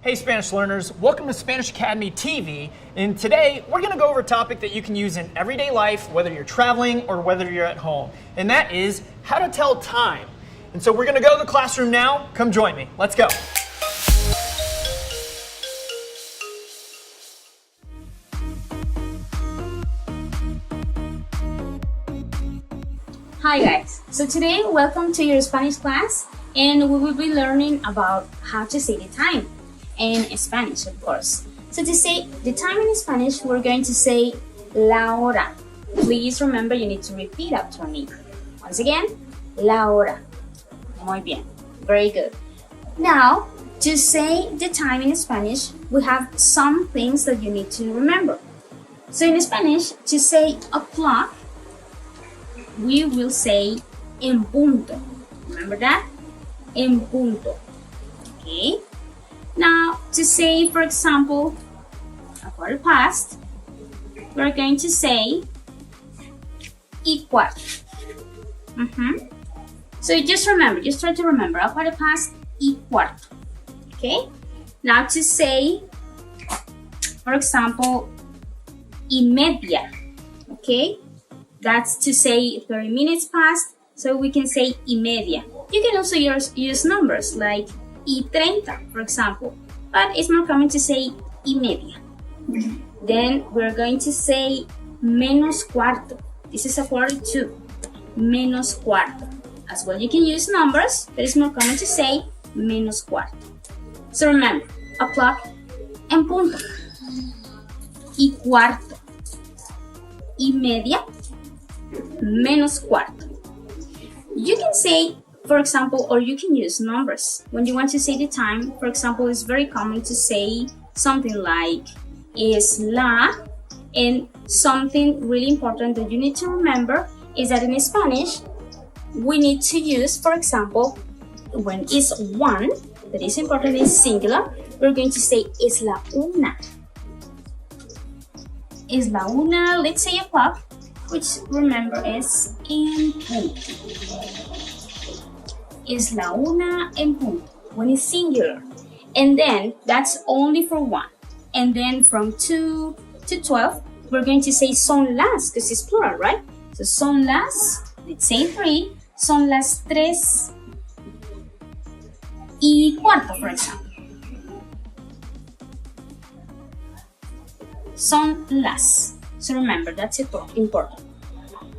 Hey Spanish learners, welcome to Spanish Academy TV, and today we're going to go over a topic that you can use in everyday life, whether you're traveling or whether you're at home, and that is how to tell time. And so we're going to go to the classroom now. Come join me. Let's go. Hi guys, so today welcome to your Spanish class, and we will be learning about how to say the time in Spanish, of course. So to say the time in Spanish, we're going to say la hora. Please remember you need to repeat after me. Once again, la hora. Muy bien, very good. Now, to say the time in Spanish, we have some things that you need to remember. So in Spanish, to say o'clock, we will say en punto. Remember that? En punto. Okay? Now, to say, for example, a quarter past, we're going to say y cuatro. So just try to remember, a quarter past y cuarto. Okay? Now to say, for example, y media. Okay? That's to say 30 minutes past, so we can say y media. You can also use numbers like y 30, for example, but it's more common to say y media. Then we're going to say menos cuarto. This is a quarter to. Menos cuarto. As well, you can use numbers, but it's more common to say menos cuarto. So remember, o'clock en punto. Y cuarto. Y media. Menos cuarto. You can say, for example, or you can use numbers. When you want to say the time, for example, it's very common to say something like es la, and something really important that you need to remember is that in Spanish, we need to use, for example, when it's one, that is important, is singular, we're going to say es la una. Es la una, let's say o'clock, which remember is en punto. Es la una en punto, when it's singular. And then that's only for one. And then from 2 to 12, we're going to say son las, because it's plural, right? So son las, let's say 3, son las 3 y cuarto, for example. Son las. So remember, that's important.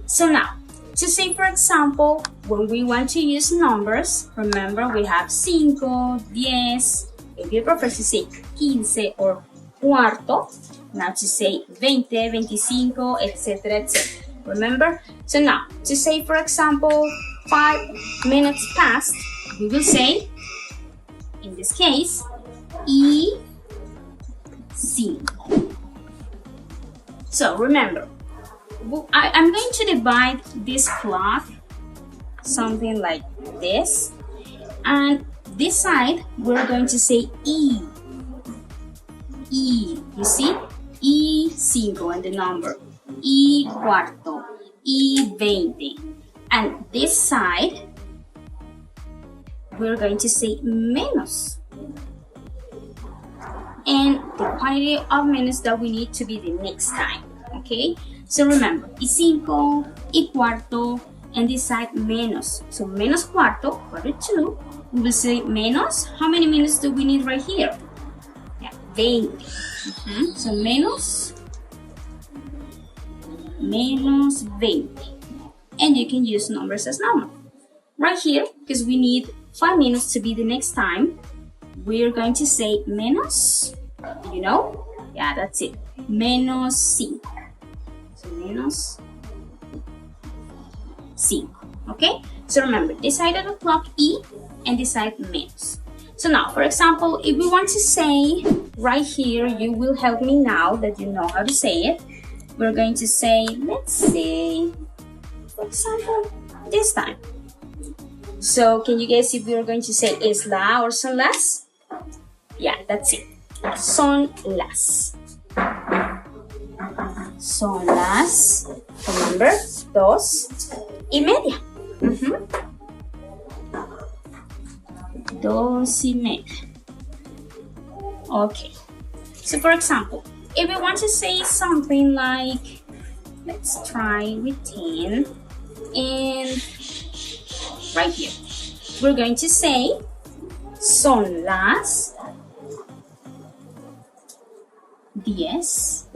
So now, to say, for example, when we want to use numbers, remember we have 5, 10, if you prefer to say 15 or cuarto, now to say 20, 25, etc., etc. Remember? So now, to say, for example, 5 minutes past, we will say, in this case, y 5. So remember, I'm going to divide this clock something like this, and this side we're going to say y. You see, y 5 and the number, y cuarto, y 20, and this side we're going to say menos, and the quantity of minutes that we need to be the next time. Okay, so remember, y 5, y cuarto, and this side menos. So menos cuarto, quarter to, we will say menos. How many minutes do we need right here? Yeah, 20. So menos 20. And you can use numbers as normal. Right here, because we need 5 minutes to be the next time, we're going to say menos, you know? Yeah, that's it. Menos 5. So menos 5. Okay? So remember, this side of the clock y, and this side menos. So now, for example, if we want to say right here, you will help me now that you know how to say it. We're going to say, let's say, for example, this time. So can you guess if we are going to say es la or son las? Yeah, that's it. Son las. Son las, remember, 2:30. 2:30. Okay. So for example, if we want to say something like, let's try with 10, and right here, we're going to say, son las 10:15.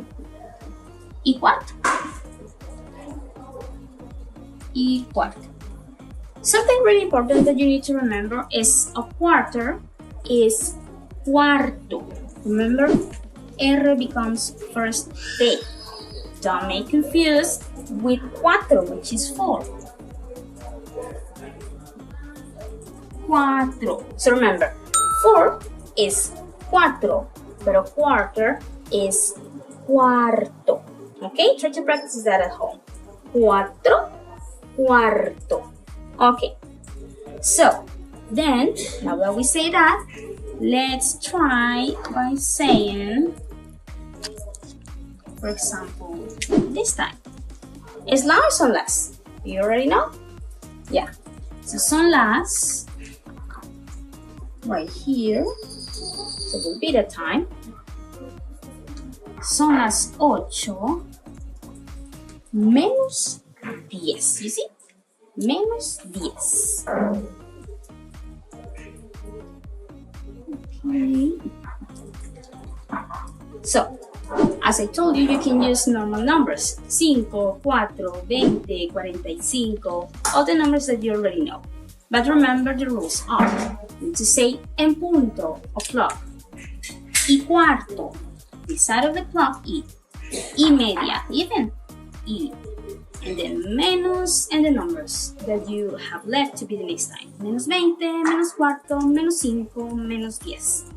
Something really important that you need to remember is a quarter is cuarto. Remember, R becomes first day. Don't make confused with cuatro, which is 4. Cuatro. So remember, 4 is cuatro, but a quarter is cuarto. Okay, try to practice that at home. Cuatro, cuarto. Okay, so then, now that we say that, let's try by saying, for example, this time. ¿Es la or son las? You already know? Yeah. So son las, right here, so it will be the time. Son las 8 menos 10. You see? Menos 10. Okay. So, as I told you, you can use normal numbers. 5, 4, 20, 45, all the numbers that you already know. But remember the rules are, you need to say en punto, o'clock, y cuarto, the side of the clock, y media, even, y. And then menos and the numbers that you have left to be the next time. Menos 20, menos cuarto, menos 5, menos 10.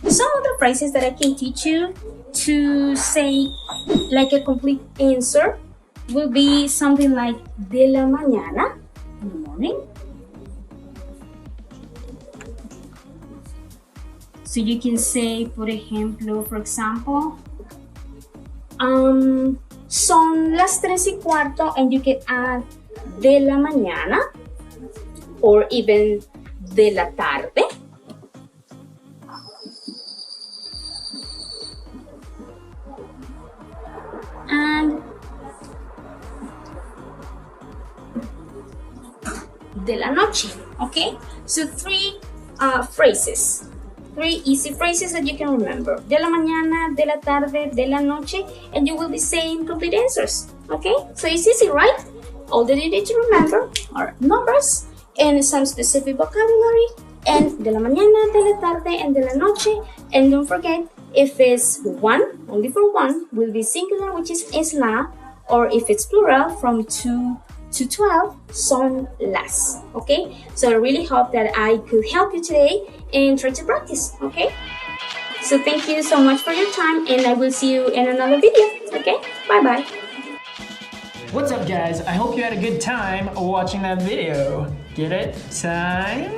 Some other phrases that I can teach you to say like a complete answer will be something like de la mañana, in the morning. So you can say, por ejemplo, for example, son las 3:15, and you can add de la mañana or even de la tarde. And de la noche, okay? So 3 phrases. 3 easy phrases that you can remember. De la mañana, de la tarde, de la noche, and you will be saying complete answers. Okay? So it's easy, right? All that you need to remember are numbers and some specific vocabulary, and de la mañana, de la tarde, and de la noche. And don't forget, if it's one, only for one, will be singular, which is la, or if it's plural, from 2 to 12, son las. Okay? So I really hope that I could help you today and try to practice, okay? So thank you so much for your time, and I will see you in another video, okay? Bye-bye. What's up, guys? I hope you had a good time watching that video. Get it? Time?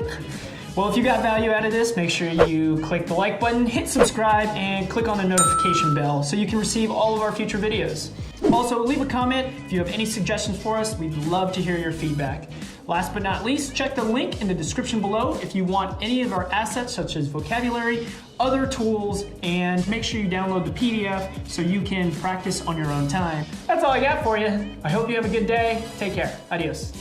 Well, if you got value out of this, make sure you click the like button, hit subscribe, and click on the notification bell so you can receive all of our future videos. Also, leave a comment if you have any suggestions for us. We'd love to hear your feedback. Last but not least, check the link in the description below if you want any of our assets such as vocabulary, other tools, and make sure you download the PDF so you can practice on your own time. That's all I got for you. I hope you have a good day. Take care. Adios.